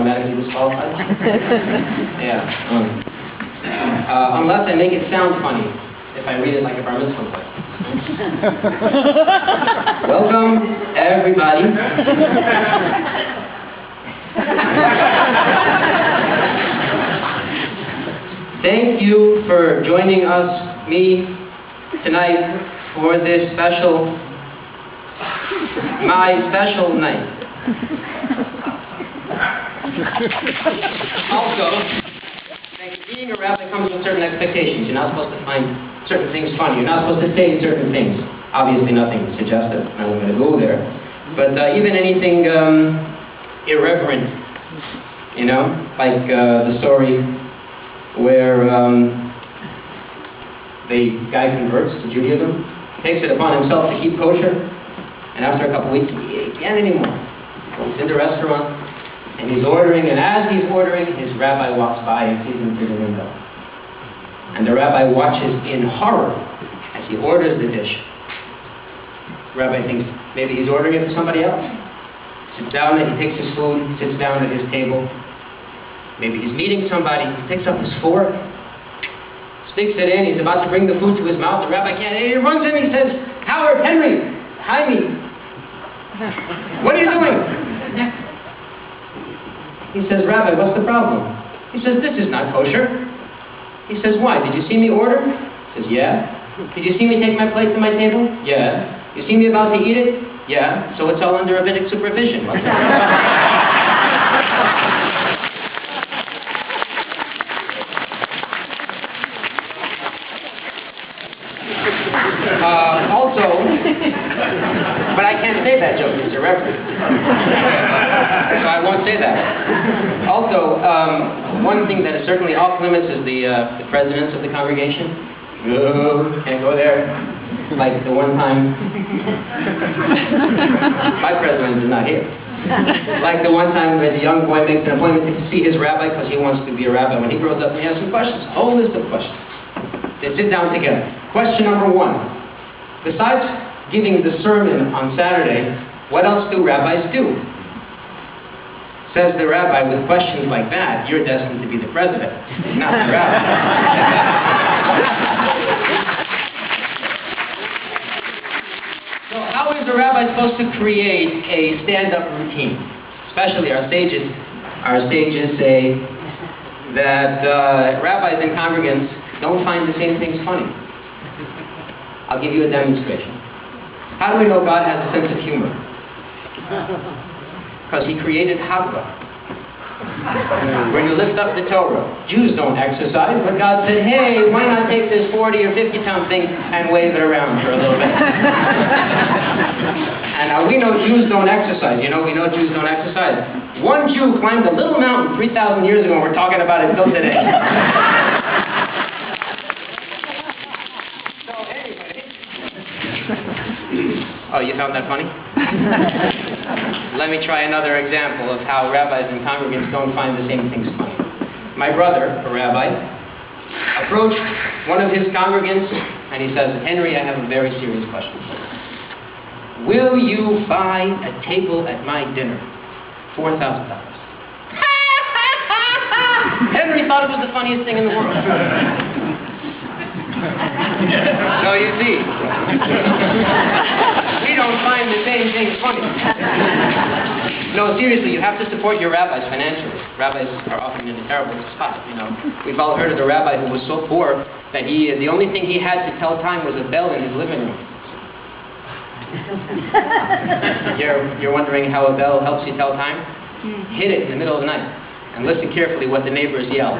automatically disqualified? Yeah. Unless I make it sound funny, if I read it like a bar mitzvah play. Welcome, everybody. Thank you for joining me tonight for this my special night. Also, being a rabbi comes with certain expectations. You're not supposed to find certain things funny. You're not supposed to say certain things. Obviously nothing suggestive. I'm not going to go there. But even anything irreverent, you know, like the story where the guy converts to Judaism, takes it upon himself to keep kosher, and after a couple weeks, he can't anymore. He's in the restaurant, and he's ordering, and as he's ordering, his rabbi walks by and sees him through the window. And the rabbi watches in horror as he orders the dish. The rabbi thinks maybe he's ordering it for somebody else. Sits down and he takes his food, sits down at his table. Maybe he's meeting somebody, he picks up his fork, sticks it in, he's about to bring the food to his mouth, the rabbi can't, he runs in, he says, Howard, Henry, Jaime, what are you doing? He says, Rabbi, what's the problem? He says, this is not kosher. He says, why? Did you see me order? He says, yeah. Did you see me take my plate to my table? Yeah. You see me about to eat it? Yeah. So it's all under rabbinic supervision. Also, but I can't say that joke, it's irreverent. So I won't say that. Also, one thing that is certainly off limits is the presidents of the congregation. Can't go there. Like the one time, my president is not here. Like the one time where the young boy makes an appointment to see his rabbi because he wants to be a rabbi. When he grows up, he has some questions, a whole list of questions. They sit down together. Question number one. Besides giving the sermon on Saturday, what else do rabbis do? Says the rabbi, with questions like that, you're destined to be the president, not the rabbi. So how is a rabbi supposed to create a stand-up routine? Especially our sages say that rabbis and congregants don't find the same things funny. I'll give you a demonstration. How do we know God has a sense of humor? Because he created Havra. When you lift up the Torah, Jews don't exercise, but God said, hey, why not take this 40 or 50 pound thing and wave it around for a little bit? And now we know Jews don't exercise. You know, we know Jews don't exercise. One Jew climbed a little mountain 3,000 years ago, and we're talking about it until today. Oh, you found that funny? Let me try another example of how rabbis and congregants don't find the same things funny. My brother, a rabbi, approached one of his congregants and he says, Henry, I have a very serious question. Will you buy a table at my dinner? $4,000. Henry thought it was the funniest thing in the world. So you see, we don't find the same things funny. No, seriously, you have to support your rabbis financially. Rabbis are often in a terrible spot, you know. We've all heard of the rabbi who was so poor that the only thing he had to tell time was a bell in his living room. You're wondering how a bell helps you tell time? Hit it in the middle of the night and listen carefully what the neighbors yell.